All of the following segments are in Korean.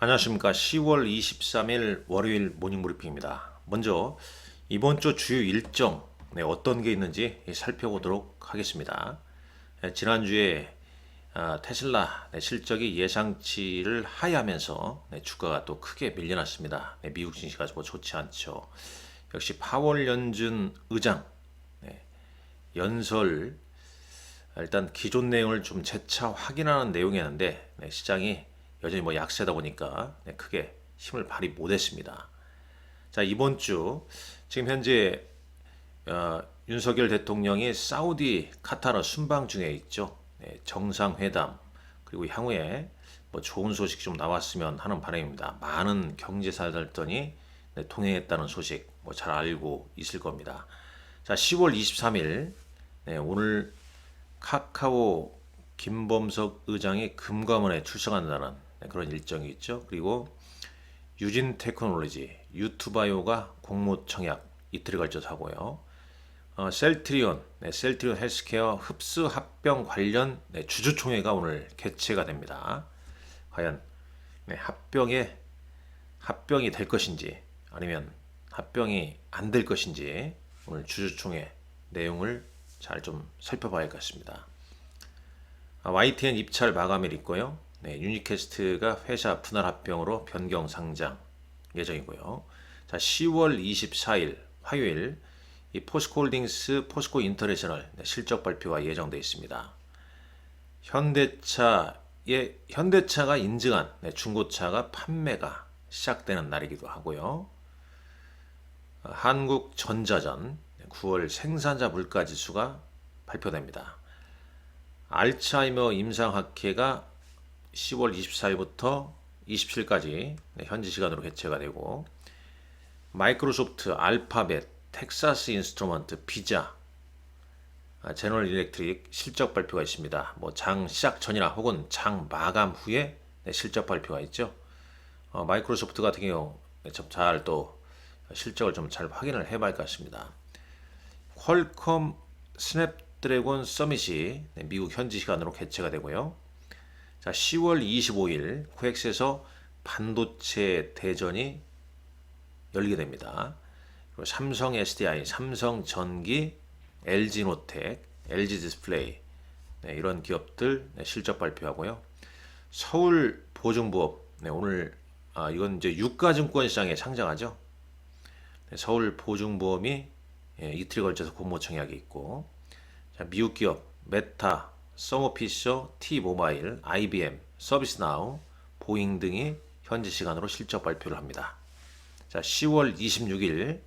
안녕하십니까. 10월 23일 월요일 모닝 브리핑입니다. 먼저 이번 주 주요 일정 어떤 게 있는지 살펴보도록 하겠습니다. 지난주에 테슬라 실적이 예상치를 하회하면서 주가가 또 크게 밀려났습니다. 미국 증시가 뭐 좋지 않죠. 역시 파월 연준 의장 연설 일단 기존 내용을 좀 재차 확인하는 내용이었는데 시장이 여전히 뭐 약세다 보니까 크게 힘을 발휘 못했습니다. 자, 이번 주 지금 현재 윤석열 대통령이 사우디 카타르 순방 중에 있죠. 정상회담 그리고 향후에 뭐 좋은 소식 좀 나왔으면 하는 바람입니다. 많은 경제사들더니 통행했다는 소식 뭐 잘 알고 있을 겁니다. 자, 10월 23일 오늘 카카오 김범석 의장이 금감원에 출석한다는 그런 일정이 있죠. 그리고 유진 테크놀로지, 유투바이오가 공모 청약 이틀에 걸쳐서 하고요. 셀트리온, 셀트리온 헬스케어 흡수 합병 관련 주주총회가 오늘 개최가 됩니다. 과연 합병이 될 것인지 아니면 합병이 안 될 것인지 오늘 주주총회 내용을 잘 좀 살펴봐야 할 것 같습니다. YTN 입찰 마감일 있고요. 유니캐스트가 회사 분할 합병으로 변경 상장 예정이고요. 자, 10월 24일 화요일 이 포스코홀딩스, 포스코인터내셔널 실적 발표가 예정되어 있습니다. 현대차가 인증한 중고차가 판매가 시작되는 날이기도 하고요. 한국전자전 9월 생산자 물가지수가 발표됩니다. 알츠하이머 임상학회가 10월 24일부터 27일까지 현지 시간으로 개최가 되고 마이크로소프트, 알파벳, 텍사스 인스트루먼트, 비자, 제너럴 일렉트릭 실적 발표가 있습니다. 뭐 장 시작 전이나 혹은 장 마감 후에 실적 발표가 있죠. 마이크로소프트 같은 경우 잘 또 실적을 좀 잘 확인을 해봐야 할 것 같습니다. 퀄컴 스냅드래곤 서밋이 미국 현지 시간으로 개최가 되고요. 자, 10월 25일 코엑스에서 반도체 대전이 열리게 됩니다. 그리고 삼성 SDI, 삼성전기, LG노텍, LG디스플레이 이런 기업들 실적 발표하고요. 서울보증보험 오늘 이건 이제 유가증권 시장에 상장하죠. 서울보증보험이 이틀에 걸쳐서 공모청약이 있고, 자, 미국 기업 메타, 서머피셔, T모바일, IBM, 서비스나우, 보잉 등이 현지 시간으로 실적 발표를 합니다. 자, 10월 26일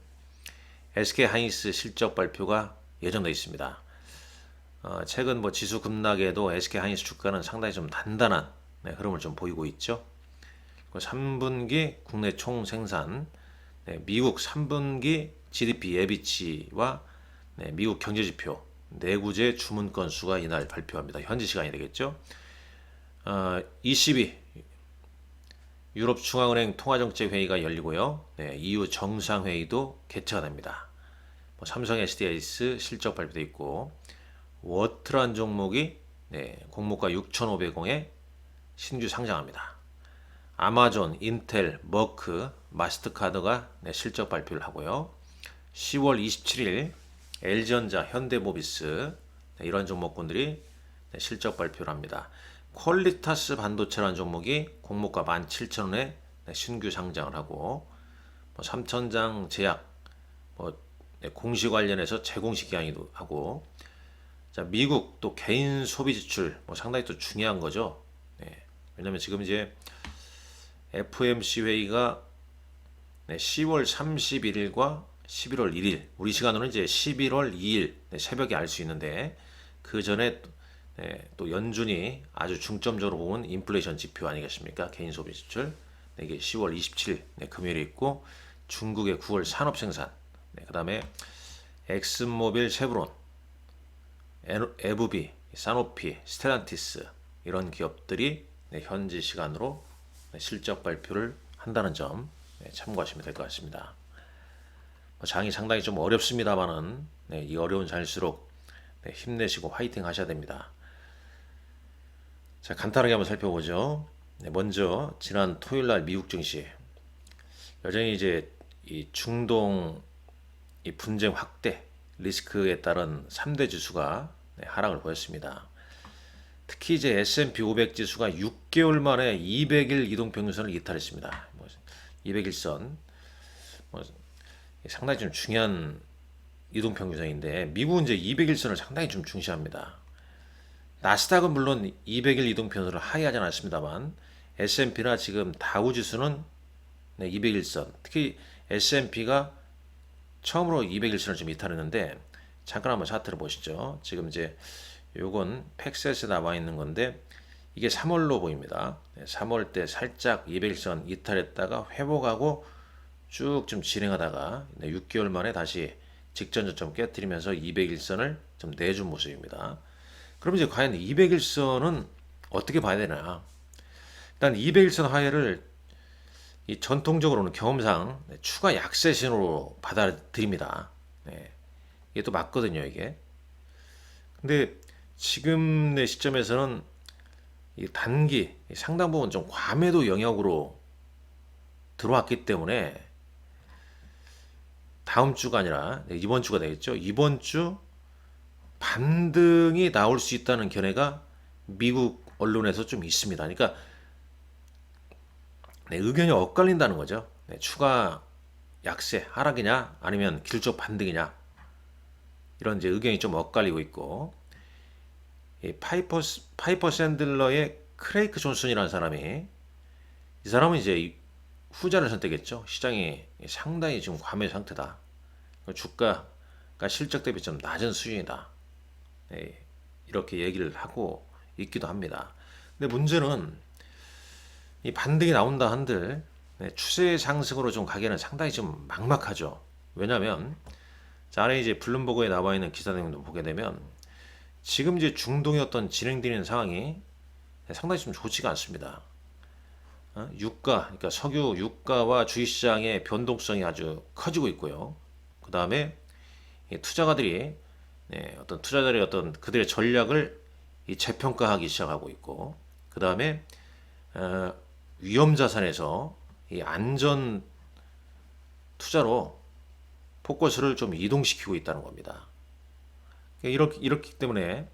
SK하이닉스 실적 발표가 예정되어 있습니다. 최근 뭐 지수 급락에도 SK하이닉스 주가는 상당히 좀 단단한 흐름을 좀 보이고 있죠. 3분기 국내 총 생산, 미국 3분기 GDP 예비치와 미국 경제지표, 내구재 주문 건수가 이날 발표합니다. 현지 시간이 되겠죠. ECB 유럽중앙은행 통화정책회의가 열리고요. EU 정상회의도 개최가 됩니다. 삼성 SDI스 실적 발표도 있고 워트란 종목이 공모가 6,500원에 신규 상장합니다. 아마존, 인텔, 머크, 마스터카드가 실적 발표를 하고요. 10월 27일 LG전자, 현대모비스 이런 종목군들이 실적 발표를 합니다. 퀄리타스 반도체라는 종목이 공모가 17,000원에 신규 상장을 하고 삼천장 제약 공시 관련해서 재공시 기한이도 하고, 자, 미국 또 개인 소비 지출 상당히 또 중요한 거죠. 왜냐면 지금 이제 FOMC 회의가 10월 31일과 11월 1일 우리 시간으로는 이제 11월 2일 새벽에 알 수 있는데, 그 전에 또 연준이 아주 중점적으로 보면 인플레이션 지표 아니겠습니까? 개인 소비 지출 이게 10월 27일 금요일에 있고, 중국의 9월 산업 생산, 그 다음에 엑슨모빌, 쉐브론, 에브비, 사노피, 스텔란티스 이런 기업들이 현지 시간으로 실적 발표를 한다는 점 참고하시면 될 것 같습니다. 장이 상당히 좀 어렵습니다만은 이 어려운 장일수록 힘내시고 화이팅 하셔야 됩니다. 자, 간단하게 한번 살펴보죠. 네, 먼저 지난 토요일 날 미국 증시 여전히 이제 이 중동 이 분쟁 확대 리스크에 따른 3대 지수가 하락을 보였습니다. 특히 이제 S&P 500 지수가 6개월 만에 200일 이동평균선을 이탈했습니다. 200일선 상당히 좀 중요한 이동평균선인데 미국은 이제 200일선을 상당히 좀 중시합니다. 나스닥은 물론 200일 이동평균선을 하회하지 않았습니다만 S&P나 지금 다우지수는 200일선, 특히 S&P가 처음으로 200일선을 좀 이탈했는데 잠깐 한번 차트를 보시죠. 지금 이제 요건 팩셋에 나와 있는 건데 이게 3월로 보입니다. 3월 때 살짝 200일선 이탈했다가 회복하고 쭉 좀 진행하다가 6개월 만에 다시 직전 저점 깨뜨리면서 200일선을 좀 내준 모습입니다. 그럼 이제 과연 200일선은 어떻게 봐야 되나? 일단 200일선 하회를 이 전통적으로는 경험상 추가 약세 신호로 받아들입니다. 네. 이게 또 맞거든요, 이게. 근데 지금 내 시점에서는 이 단기 상당 부분 좀 과매도 영역으로 들어왔기 때문에 다음 주가 아니라 이번 주가 되겠죠. 이번 주 반등이 나올 수 있다는 견해가 미국 언론에서 좀 있습니다. 그러니까 의견이 엇갈린다는 거죠. 추가 약세 하락이냐 아니면 길적 반등이냐 이런 이제 의견이 좀 엇갈리고 있고 파이퍼 샌들러의 크레이크 존슨이라는 사람이 이 사람은 이제 후자를 선택했죠. 시장이 상당히 지금 과매 상태다. 주가가 실적 대비 좀 낮은 수준이다. 이렇게 얘기를 하고 있기도 합니다. 근데 문제는 이 반등이 나온다 한들 추세 상승으로 좀 가기에는 상당히 좀 막막하죠. 왜냐하면 안에 이제 블룸버그에 나와 있는 기사 내용도 보게 되면 지금 이제 중동의 어떤 진행되는 상황이 상당히 좀 좋지가 않습니다. 유가, 그러니까 석유 유가와 주식시장의 변동성이 아주 커지고 있고요. 그 다음에 투자가들이 어떤 투자자들의 어떤 그들의 전략을 이 재평가하기 시작하고 있고, 그 다음에 위험 자산에서 이 안전 투자로 포커스를 좀 이동시키고 있다는 겁니다. 이렇기 때문에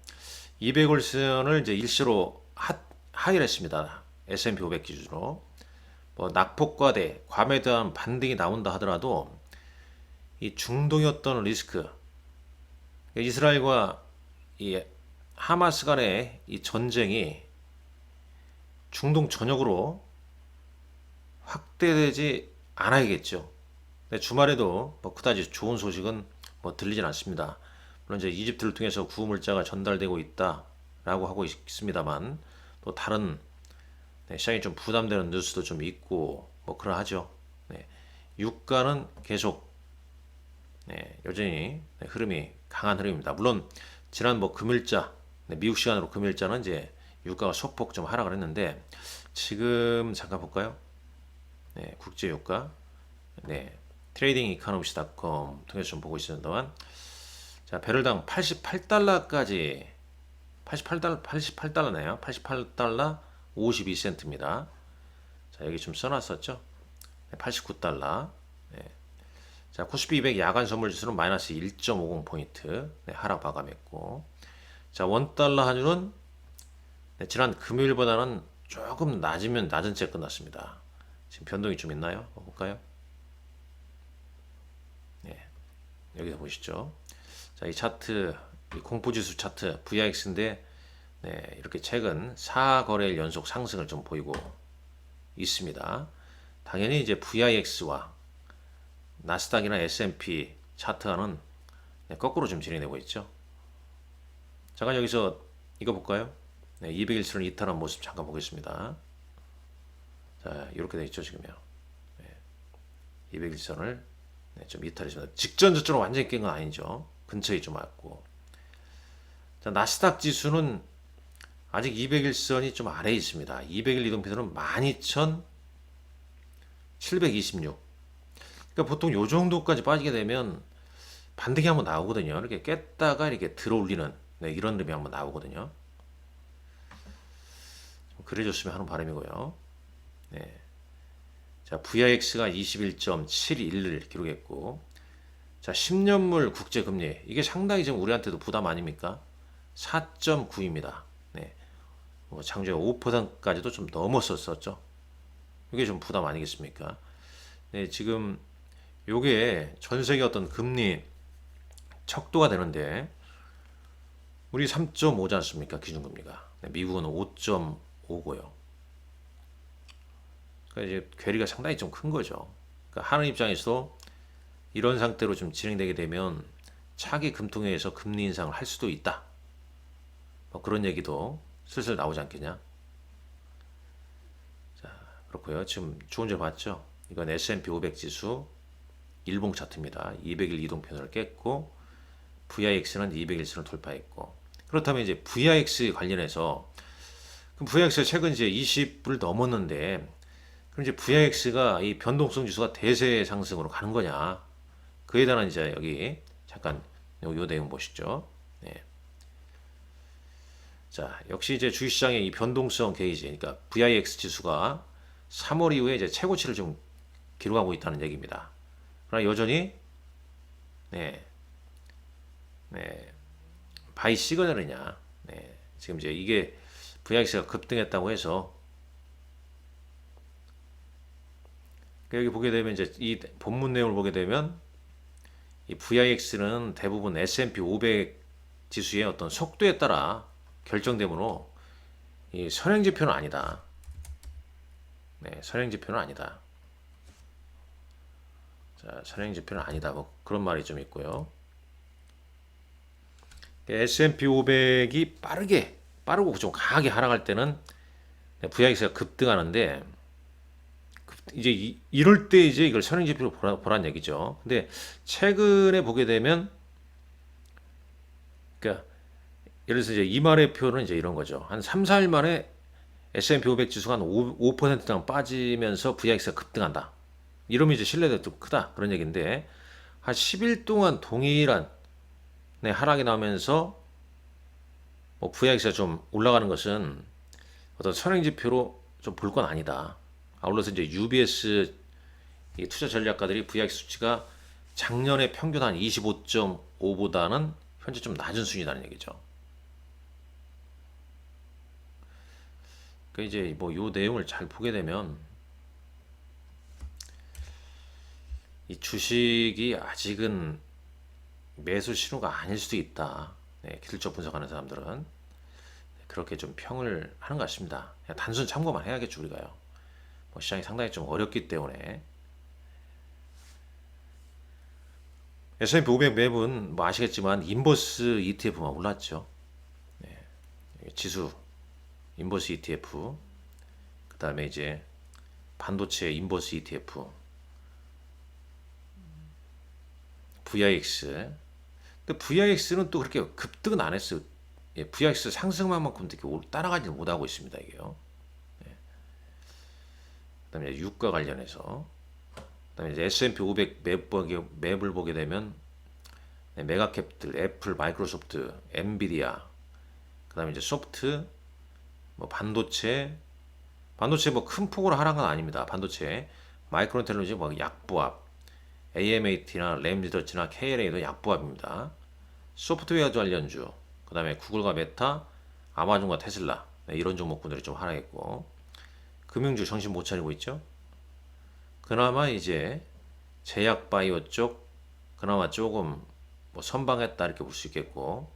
200월선을 이제 일시로 하회를 했습니다. S&P 500 기준으로. 뭐 낙폭과대, 과매도한 반등이 나온다 하더라도 이 중동이었던 리스크, 이스라엘과 이 하마스 간의 이 전쟁이 중동 전역으로 확대되지 않아야겠죠. 주말에도 뭐 그다지 좋은 소식은 뭐 들리진 않습니다. 물론 이제 이집트를 통해서 구호물자가 전달되고 있다라고 하고 있습니다만 또 다른 시장이 좀 부담되는 뉴스도 좀 있고 뭐 그러하죠. 유가는 계속 여전히 흐름이 강한 흐름입니다. 물론 지난 뭐 금일자 미국 시간으로 금일자는 이제 유가가 소폭 좀 하락을 했는데 지금 잠깐 볼까요? 국제 유가 트레이딩 이코노미스닷컴 통해서 좀 보고 있는 동안 자 배럴당 88달러까지 88달러네요. 88달러 52센트입니다. 자 여기 좀 써놨었죠. 89달러. 자 코스피 200 야간 선물 지수는 마이너스 1.50포인트 하락 마감했고, 자 원달러 환율은 지난 금요일보다는 조금 낮은 채 끝났습니다. 지금 변동이 좀 있나요? 볼까요? 여기서 보시죠. 자, 이 차트, 이 공포지수 차트 VIX인데 이렇게 최근 4거래일 연속 상승을 좀 보이고 있습니다. 당연히 이제 VIX와 나스닥이나 S&P 차트와는 거꾸로 좀 진행되고 있죠. 잠깐 여기서 이거 볼까요? 200일선을 이탈한 모습 잠깐 보겠습니다. 자, 이렇게 돼 있죠, 지금요. 200일선을 좀 이탈했습니다. 직전 저점으로 완전히 깬 건 아니죠. 근처에 좀 왔고. 자, 나스닥 지수는 아직 200일선이 좀 아래에 있습니다. 200일 이동평균은 12,726. 그러니까 보통 요 정도까지 빠지게 되면 반등이 한번 나오거든요. 이렇게 깼다가 이렇게 들어올리는 이런 흐름이 한번 나오거든요. 그래줬으면 하는 바람이고요. 네. 자, VIX가 21.711 기록했고, 자, 10년물 국제금리 이게 상당히 지금 우리한테도 부담 아닙니까? 4.9입니다. 네. 뭐 장중에 5%까지도 좀 넘었었죠. 이게 좀 부담 아니겠습니까? 네, 지금 요게 전 세계 어떤 금리 척도가 되는데 우리 3.5지 않습니까? 기준금리가. 네, 미국은 5.5고요. 그러니까 이제 괴리가 상당히 좀 큰 거죠. 그러니까 하는 입장에서 이런 상태로 좀 진행되게 되면 차기 금통위에서 금리 인상을 할 수도 있다. 뭐 그런 얘기도 슬슬 나오지 않겠냐? 자, 그렇고요. 지금 좋은 점 봤죠? 이건 S&P 500 지수 일봉 차트입니다. 200일 이동편을 깼고 VIX는 200일선을 돌파했고 그렇다면 이제 VIX 관련해서 그럼 VIX가 최근 이제 20을 넘었는데 그럼 이제 VIX가 이 변동성 지수가 대세 상승으로 가는 거냐? 그에 대한 이제 여기 잠깐 요 내용 보시죠. 네. 자, 역시 이제 주식시장의 이 변동성 게이지, 그러니까 VIX 지수가 3월 이후에 이제 최고치를 좀 기록하고 있다는 얘기입니다. 그러나 여전히 네, 네, 바이 시그널이냐? 네, 지금 이제 이게 VIX가 급등했다고 해서 여기 보게 되면 이제 이 본문 내용을 보게 되면 이 VIX는 대부분 S&P 500 지수의 어떤 속도에 따라 결정되므로 이 선행 지표는 아니다. 네, 선행 지표는 아니다. 자, 선행 지표는 아니다. 뭐 그런 말이 좀 있고요. S&P 500이 빠르고 좀 강하게 하락할 때는 VIX가 급등하는데 이제 이럴 때 이제 이걸 선행 지표로 보란 얘기죠. 근데 최근에 보게 되면 그러니까 예를 들어서 이제 이말의 표는 이제 이런 거죠. 한 3, 4일 만에 S&P 500 지수가 한 5%당 빠지면서 VIX가 급등한다. 이러면 이제 신뢰도가 좀 크다. 그런 얘기인데 한 10일 동안 동일한 하락이 나오면서 뭐 VIX가 좀 올라가는 것은 어떤 선행 지표로 좀 볼 건 아니다. 아울러서 이제 UBS 이 투자 전략가들이 VIX 수치가 작년에 평균 한 25.5보다는 현재 좀 낮은 수준이라는 얘기죠. 그 이제 뭐 요 내용을 잘 보게 되면 이 주식이 아직은 매수 신호가 아닐 수도 있다. 네, 기술적 분석하는 사람들은 그렇게 좀 평을 하는 것 같습니다. 그냥 단순 참고만 해야겠죠 우리가요. 뭐 시장이 상당히 좀 어렵기 때문에 S&P 500 맵은 뭐 아시겠지만 인버스 ETF만 올랐죠. 네, 지수 인버스 ETF, 그 다음에 이제 반도체 인버스 ETF, VIX. 근데 VIX는 또 그렇게 급등은 안 했어요. 예, VIX 상승만큼 이렇게 따라가지 못하고 있습니다 이게요. 예. 그다음에 유가 관련해서, 그다음에 이제 S&P 500 맵을 보게 되면 네, 메가캡들, 애플, 마이크로소프트, 엔비디아, 그다음에 이제 소프트, 뭐 반도체 뭐 큰 폭으로 하락은 아닙니다. 반도체, 마이크론 텔레비전 뭐 약보합, AMAT나 램리더치나 KLA도 약보합입니다. 소프트웨어 관련주, 그 다음에 구글과 메타, 아마존과 테슬라 네, 이런 종목군들이 좀 하락했고 금융주 정신 못 차리고 있죠. 그나마 이제 제약바이오 쪽 그나마 조금 뭐 선방했다 이렇게 볼 수 있겠고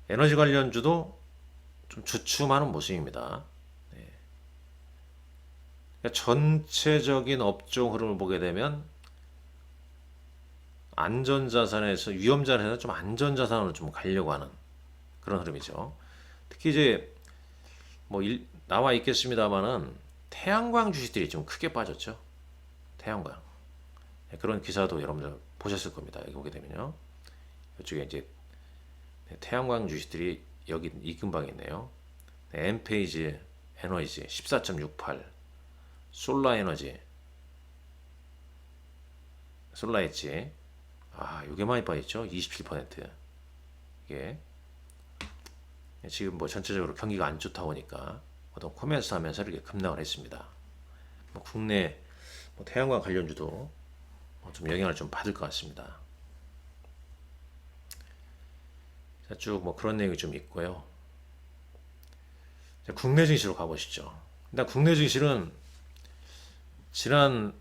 에너지 관련주도 좀 주춤하는 모습입니다. 네. 그러니까 전체적인 업종 흐름을 보게 되면 안전자산에서 위험자산에서 좀 안전자산으로 좀 가려고 하는 그런 흐름이죠. 특히 이제 뭐 나와 있겠습니다만은 태양광 주식들이 좀 크게 빠졌죠. 태양광. 네, 그런 기사도 여러분들 보셨을 겁니다. 여기 보게 되면요. 이쪽에 이제 태양광 주식들이 여기 이 근방에 있네요. 네, 엔페이지 에너지 14.68, 솔라 에너지, 솔라 엣지. 아, 요게 많이 빠졌죠. 27%. 이게 지금 뭐 전체적으로 경기가 안 좋다 보니까 어떤 코멘트 하면서 이렇게 급락을 했습니다. 뭐 국내 뭐 태양광 관련주도 좀 영향을 좀 받을 것 같습니다. 자, 쭉 뭐 그런 내용이 좀 있고요. 자, 국내 증시로 가보시죠. 일단 국내 증시는 지난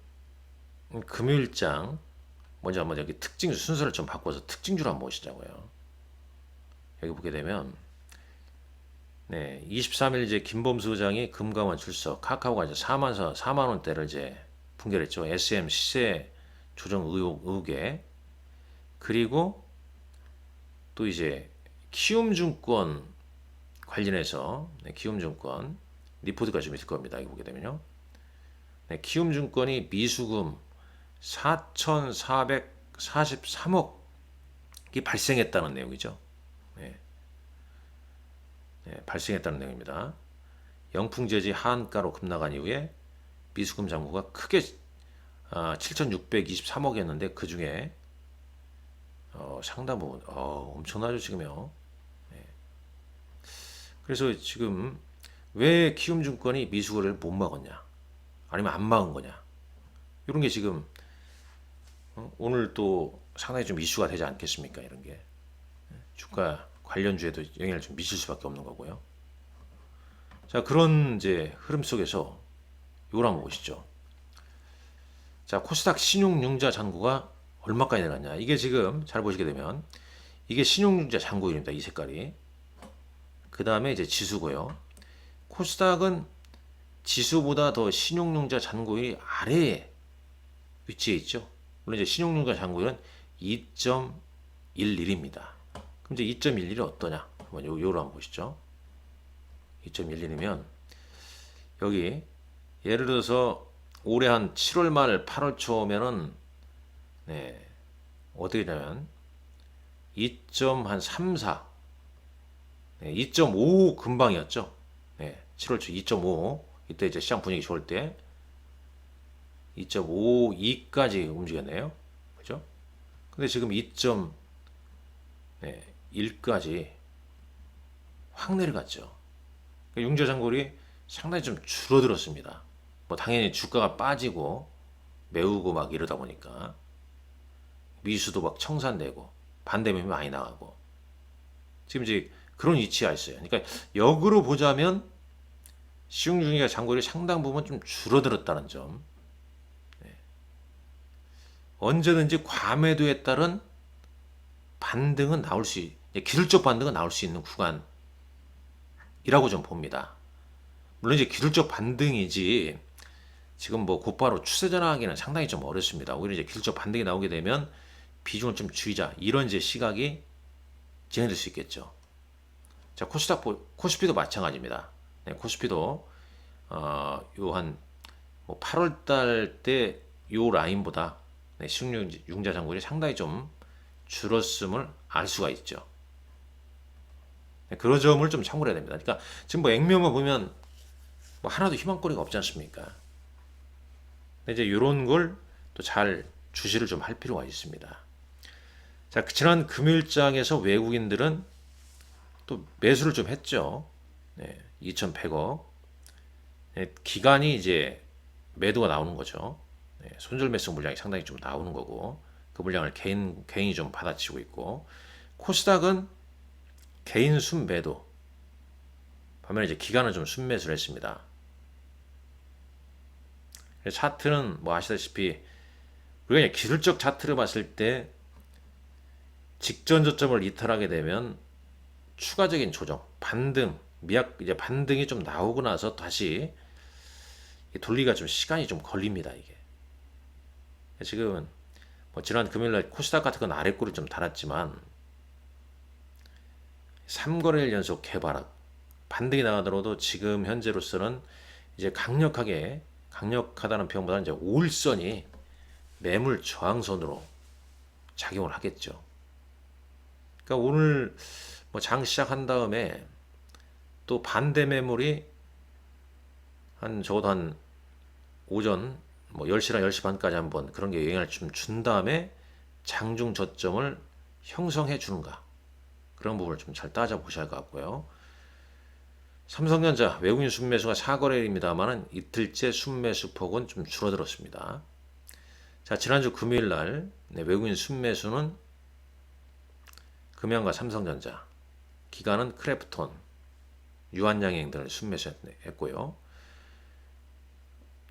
금요일장 먼저 한번 여기 특징주 순서를 좀 바꿔서 특징주로 한번 보시자고요. 여기 보게 되면 23일 이제 김범수 의장이 금감원 출석, 카카오가 이제 4만 원대를 이제 분결했죠. SM 시세 조정 의혹에. 그리고 또 이제 키움증권 관련해서 키움증권 리포트가 좀 있을 겁니다. 여기 보게 되면요. 키움증권이 미수금 4,443억이 발생했다는 내용이죠. 발생했다는 내용입니다. 영풍재지 하한가로 급락한 이후에 미수금 잔고가 크게 7,623억이었는데 그 중에 상당 부분 엄청나죠 지금요. 그래서 지금 왜 키움증권이 미수거래를 못 막았냐, 아니면 안 막은 거냐, 이런 게 지금 오늘 또 상당히 좀 이슈가 되지 않겠습니까? 이런 게 주가 관련주에도 영향을 좀 미칠 수밖에 없는 거고요. 자, 그런 이제 흐름 속에서 이걸 한번 보시죠. 자, 코스닥 신용융자 잔고가 얼마까지 내려갔냐? 이게 지금 잘 보시게 되면 이게 신용융자 잔고율입니다. 이 색깔이. 그 다음에 이제 지수고요. 코스닥은 지수보다 더 신용융자 잔고율이 아래에 위치해 있죠. 물론 이제 신용융자 잔고율은 2.11입니다. 그럼 이제 2.11이 어떠냐? 한번 요로 한번 보시죠. 2.11이면 여기 예를 들어서 올해 한 7월 말 8월 초면은 어떻게 되냐면 2.34 2.5 근방이었죠. 7월 초 2.5 이때 이제 시장 분위기 좋을 때 2.52까지 움직였네요. 그죠? 근데 지금 2.1까지 확 내려갔죠. 융자 잔고율이 상당히 좀 줄어들었습니다. 뭐 당연히 주가가 빠지고 매우고 막 이러다 보니까 미수도 막 청산되고 반대매매 많이 나가고 지금 이제 그런 위치가 있어요. 그러니까 역으로 보자면 시중중위가 잔고율이 상당 부분 좀 줄어들었다는 점. 언제든지 과매도에 따른 반등은 나올 수, 기술적 반등은 나올 수 있는 구간이라고 좀 봅니다. 물론 이제 기술적 반등이지 지금 뭐 곧바로 추세 전환하기는 상당히 좀 어렵습니다. 오히려 이제 기술적 반등이 나오게 되면 비중을 좀 줄이자, 이런 이제 시각이 진행될 수 있겠죠. 자, 코스피도 마찬가지입니다. 코스피도 요한 뭐 8월달 때 요 라인보다 신용융자 잔고율이 상당히 좀 줄었음을 알 수가 있죠. 그런 점을 좀 참고를 해야 됩니다. 그러니까 지금 뭐 액면만 보면 뭐 하나도 희망거리가 없지 않습니까? 근데 이제 이런 걸 또 잘 주시를 좀 할 필요가 있습니다. 자, 지난 금요일장에서 외국인들은 또 매수를 좀 했죠. 2,100억. 기간이 이제 매도가 나오는 거죠. 손절 매수 물량이 상당히 좀 나오는 거고, 그 물량을 개인이 좀 받아치고 있고, 코스닥은 개인 순매도, 반면에 이제 기관은 좀 순매수를 했습니다. 차트는 뭐 아시다시피 우리가 기술적 차트를 봤을 때 직전 저점을 이탈하게 되면 추가적인 조정, 반등, 이제 반등이 좀 나오고 나서 다시 돌리기가 좀 시간이 좀 걸립니다. 이게 지금은 뭐 지난 금요일날 코스닥 같은 건 아래꼬리 좀 달았지만 3거래일 연속 개바락, 반등이 나가더라도 지금 현재로서는 이제 강력하다는 표현보다는 이제 5일선이 매물 저항선으로 작용을 하겠죠. 그러니까 오늘 뭐 장 시작한 다음에 또 반대 매물이 적어도 한 오전 뭐 10시랑 10시 반까지 한번 그런 게 영향을 좀 준 다음에 장중 저점을 형성해 주는가, 그런 부분을 좀 잘 따져보셔야 할 것 같고요. 삼성전자 외국인 순매수가 4거래일입니다만은 이틀째 순매수 폭은 좀 줄어들었습니다. 자, 지난주 금요일 날 외국인 순매수는 금양과 삼성전자, 기관은 크래프톤, 유한양행 등을 순매수했고요.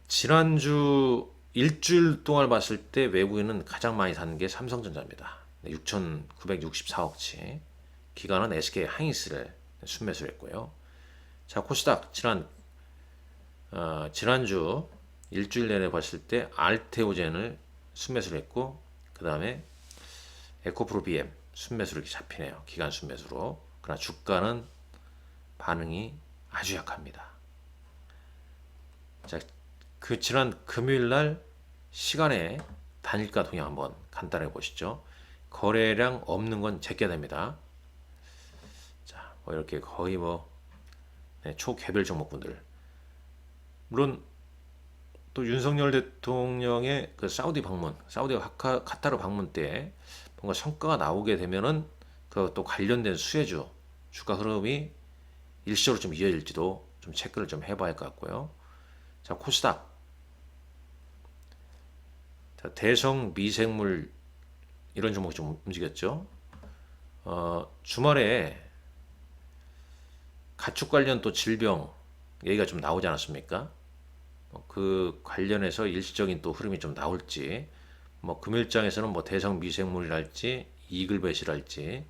지난주 일주일 동안 봤을 때 외국인은 가장 많이 산 게 삼성전자입니다. 6,964억치. 기관은 SK 하이닉스를 순매수를 했고요. 자, 코스닥 지난주 일주일 내내 봤을 때 알테오젠을 순매수를 했고, 그 다음에 에코프로 BM 순매수로 이렇게 잡히네요. 기간 순매수로. 그러나 주가는 반응이 아주 약합니다. 자, 그 지난 금요일 날 시간에 단일가 동향 한번 간단하게 보시죠. 거래량 없는 건 제껴됩니다. 자, 뭐 이렇게 거의 초개별 종목분들. 물론 또 윤석열 대통령의 그 사우디 방문, 사우디 카타르 방문 때 뭔가 성과가 나오게 되면은 그또 관련된 수혜주 주가 흐름이 일시적으로 좀 이어질지도 좀 체크를 좀 해봐야 할 것 같고요. 자, 코스닥. 자, 대성 미생물 이런 종목이 좀 움직였죠. 주말에 가축 관련 또 질병 얘기가 좀 나오지 않았습니까? 그 관련해서 일시적인 또 흐름이 좀 나올지, 금일장에서는 대성 미생물이랄지 이글벳이랄지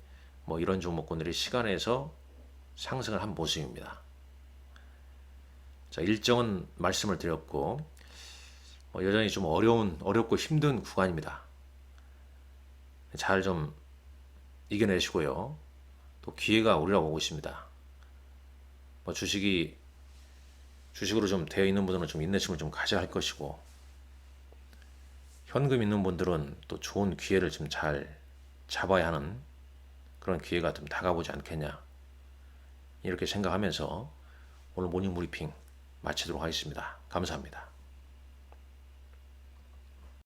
이런 종목군들이 시간에서 상승을 한 모습입니다. 자, 일정은 말씀을 드렸고 여전히 좀 어렵고 힘든 구간입니다. 잘 좀 이겨내시고요. 또 기회가 오리라고 오고 있습니다. 주식으로 좀 되어 있는 분들은 좀 인내심을 좀 가져야 할 것이고, 현금 있는 분들은 또 좋은 기회를 좀 잘 잡아야 하는 그런 기회가 좀 다가오지 않겠냐, 이렇게 생각하면서 오늘 모닝 브리핑 마치도록 하겠습니다. 감사합니다.